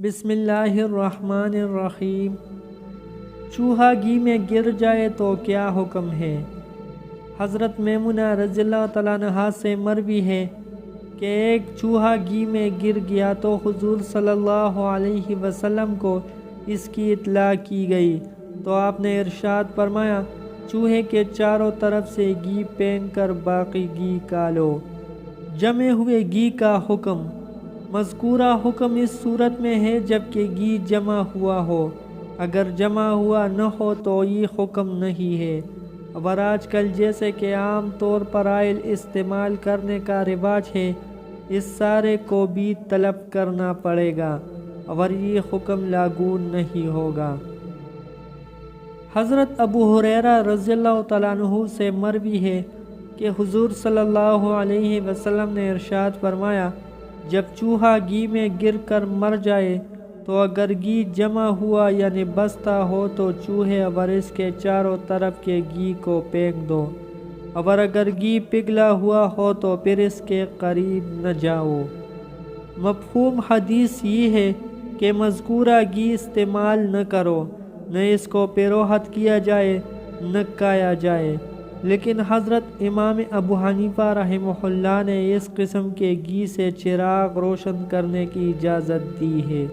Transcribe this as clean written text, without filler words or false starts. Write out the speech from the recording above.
بسم اللہ الرحمن الرحیم۔ چوہا گھی میں گر جائے تو کیا حکم ہے؟ حضرت میمونہ رضی اللہ تعالیٰ عنہا سے مروی ہے کہ ایک چوہا گھی میں گر گیا تو حضور صلی اللہ علیہ وسلم کو اس کی اطلاع کی گئی تو آپ نے ارشاد فرمایا، چوہے کے چاروں طرف سے گھی پھینک کر باقی گھی کالو۔ جمے ہوئے گھی کا حکم۔ مذکورہ حکم اس صورت میں ہے جبکہ گھی جمع ہوا ہو، اگر جمع ہوا نہ ہو تو یہ حکم نہیں ہے۔ اور آج کل جیسے کہ عام طور پر آئل استعمال کرنے کا رواج ہے، اس سارے کو بھی طلب کرنا پڑے گا اور یہ حکم لاگو نہیں ہوگا۔ حضرت ابو ہریرہ رضی اللہ تعالیٰ عنہ سے مروی ہے کہ حضور صلی اللہ علیہ وسلم نے ارشاد فرمایا، جب چوہا گھی میں گر کر مر جائے تو اگر گھی جمع ہوا یعنی بستہ ہو تو چوہے اور اس کے چاروں طرف کے گھی کو پھینک دو، اور اگر گھی پگھلا ہوا ہو تو پھر اس کے قریب نہ جاؤ۔ مفہوم حدیث یہ ہے کہ مذکورہ گھی استعمال نہ کرو، نہ اس کو پیروہت کیا جائے، نہ کھایا جائے۔ لیکن حضرت امام ابو حنیفہ رحمہ اللہ نے اس قسم کے گھی سے چراغ روشن کرنے کی اجازت دی ہے۔